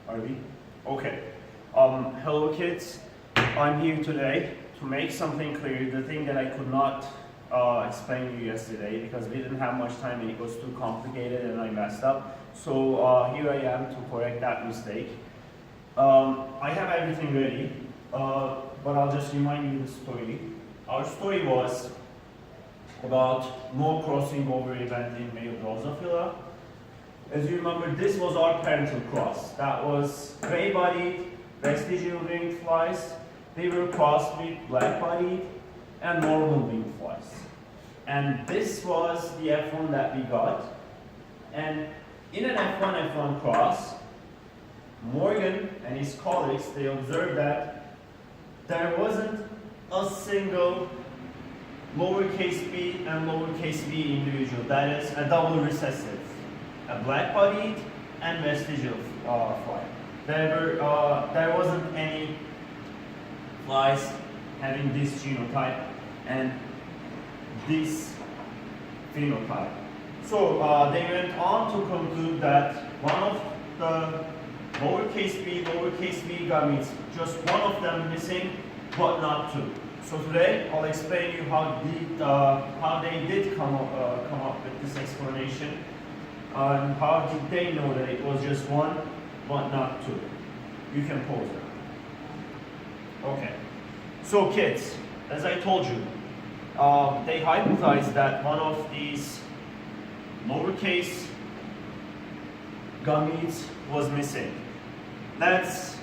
Are we? Okay. Hello kids. I'm here today to make something clear, the thing that I could not explain to you yesterday because we didn't have much time and it was too complicated and I messed up. So here I am to correct that mistake. I have everything ready, but I'll just remind you the story. Our story was about no crossing over event in male Drosophila. As you remember, this was our parental cross. That was gray-bodied, vestigial winged flies. They were crossed with black-bodied and normal winged flies. And this was the F1 that we got. And in an F1 cross, Morgan and his colleagues, they observed that there wasn't a single lowercase b and lowercase v individual. That is a double recessive, a black-bodied and vestigial fly. There wasn't any flies having this genotype and this phenotype. So they went on to conclude that one of the lowercase b gametes, just one of them missing, but not two. So today I'll explain you how they did come up with this explanation, and how did they know that it was just one, but not two. You can pause now. Okay. So kids, as I told you, they hypothesized that one of these lowercase gametes was missing. Let's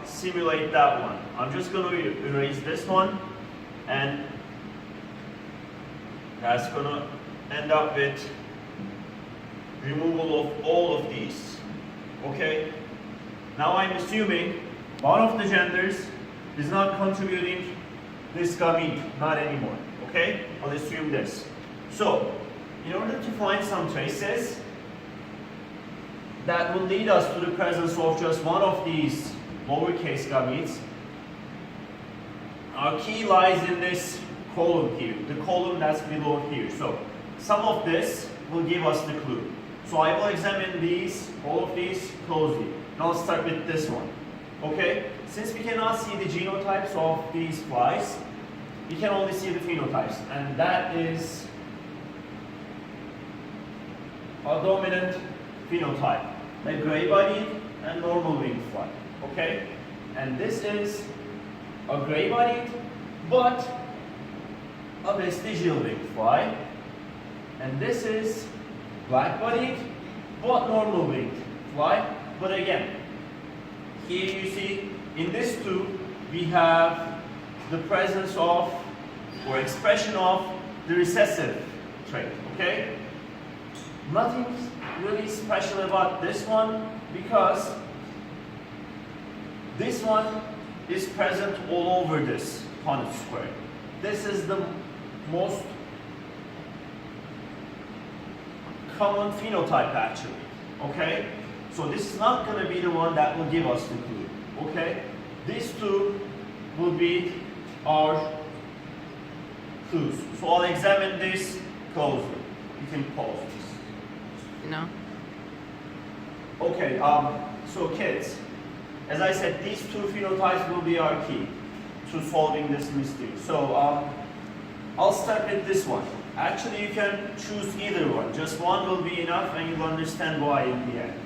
simulate that one. I'm just going to erase this one, and that's going to end up with removal of all of these. Okay? Now I'm assuming one of the genders is not contributing this gamete, not anymore. Okay? I'll assume this. So, in order to find some traces that will lead us to the presence of just one of these lowercase gametes, our key lies in this column here, the column that's below here. So some of this will give us the clue. So I will examine these, all of these closely. Now let's start with this one. Okay? Since we cannot see the genotypes of these flies, we can only see the phenotypes, and that is a dominant phenotype, a gray-bodied and normal winged fly. Okay? And this is a gray-bodied but a vestigial winged fly, and this is black-bodied but normal winged fly. But again, here you see in this two we have the presence of or expression of the recessive trait. Okay? Nothing really special about this one because this one is present all over this Punnett square. This is the most common phenotype actually. Okay? So this is not going to be the one that will give us the clue. Okay? These two will be our clues. So I'll examine this closely. You can pause this. No. Okay, so kids, as I said, these two phenotypes will be our key to solving this mystery. So I'll start with this one. Actually, you can choose either one. Just one will be enough and you'll understand why in the end.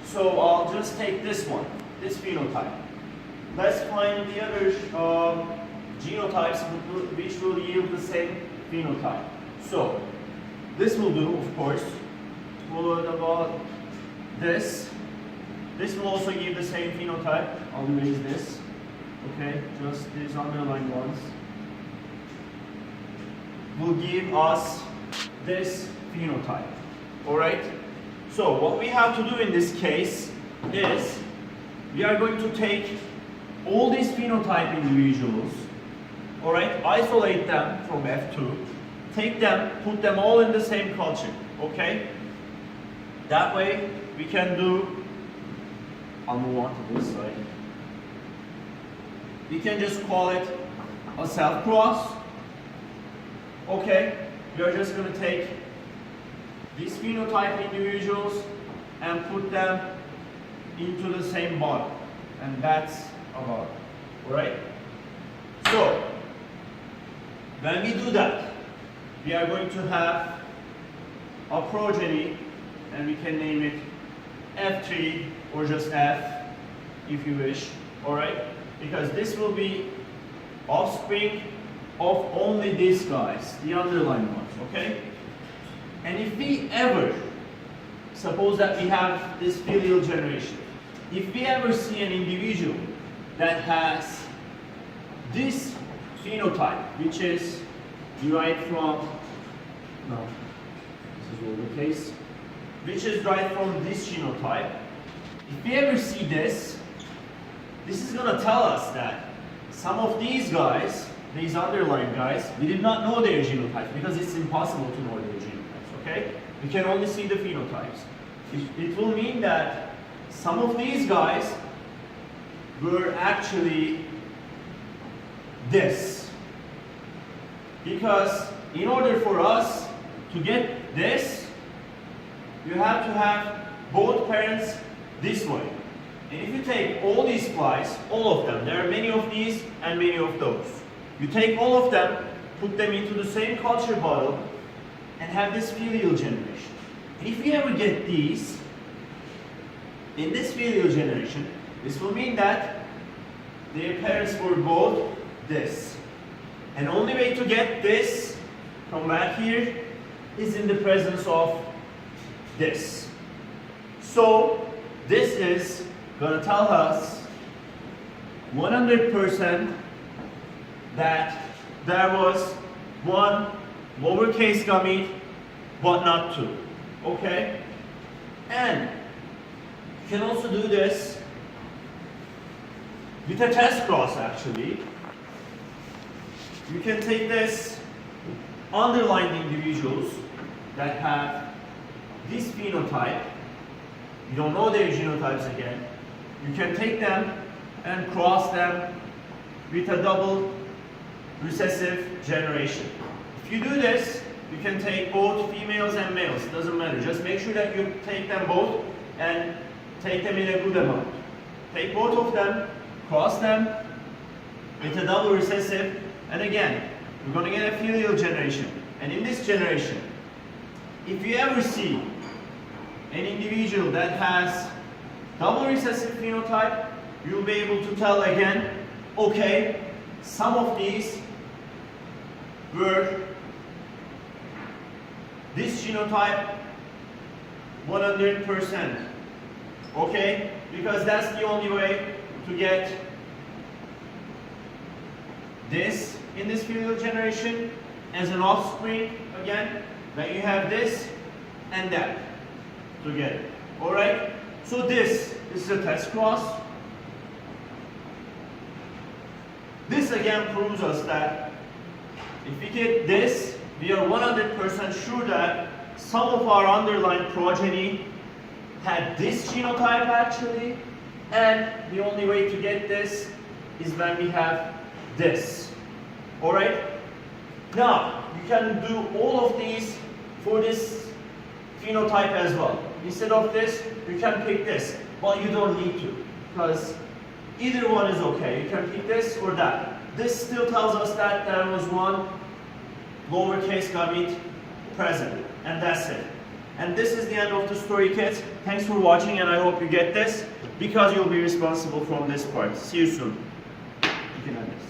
So I'll just take this one, this phenotype. Let's find the other genotypes which will yield the same phenotype. So this will do, of course. Followed about this. This will also give the same phenotype. I'll erase this. Okay, just these underlined ones will give us this phenotype. Alright? So what we have to do in this case is we are going to take all these phenotype individuals, alright, isolate them from F2, take them, put them all in the same culture. Okay? That way we can do, I'll move on to this side. We can just call it a self-cross. Okay, we are just going to take these phenotype individuals and put them into the same bottle, and that's a bottle. Alright? So, when we do that, we are going to have a progeny, and we can name it F3 or just F if you wish. Alright? Because this will be offspring of only these guys, the underlying ones. Okay? And if we ever, suppose that we have this filial generation, if we ever see an individual that has this phenotype, which is derived from, no, this is lowercase, which is derived from this genotype, if we ever see this, this is going to tell us that some of these guys, these underlying guys, we did not know their genotypes because it's impossible to know their genotypes, okay? We can only see the phenotypes. It will mean that some of these guys were actually this. Because in order for us to get this, you have to have both parents this way. And if you take all these flies, all of them, there are many of these and many of those. You take all of them, put them into the same culture bottle, and have this filial generation. And if you ever get these, in this filial generation, this will mean that their parents were both this. And only way to get this from back here is in the presence of this. So this is going to tell us 100% that there was one lowercase gamete, but not two. Okay? And you can also do this with a test cross actually. You can take this underlying individuals that have this phenotype, you don't know their genotypes again, you can take them and cross them with a double recessive generation. If you do this, you can take both females and males, it doesn't matter. Just make sure that you take them both and take them in a good amount. Take both of them, cross them with a double recessive, and again, we're going to get a filial generation. And in this generation, if you ever see an individual that has double recessive phenotype, you'll be able to tell again, okay, some of these were this genotype 100%. Okay? Because that's the only way to get this in this filial generation as an offspring again, when you have this and that together. Alright? So this is a test cross. This again proves us that if we get this, we are 100% sure that some of our underlying progeny had this genotype actually, and the only way to get this is when we have this. Alright? Now, you can do all of these for this phenotype as well. Instead of this, you can pick this, but you don't need to, because either one is okay. You can pick this or that. This still tells us that there was one lowercase gamete present, and that's it. And this is the end of the story, kids. Thanks for watching, and I hope you get this, because you'll be responsible from this part. See you soon. You can end this.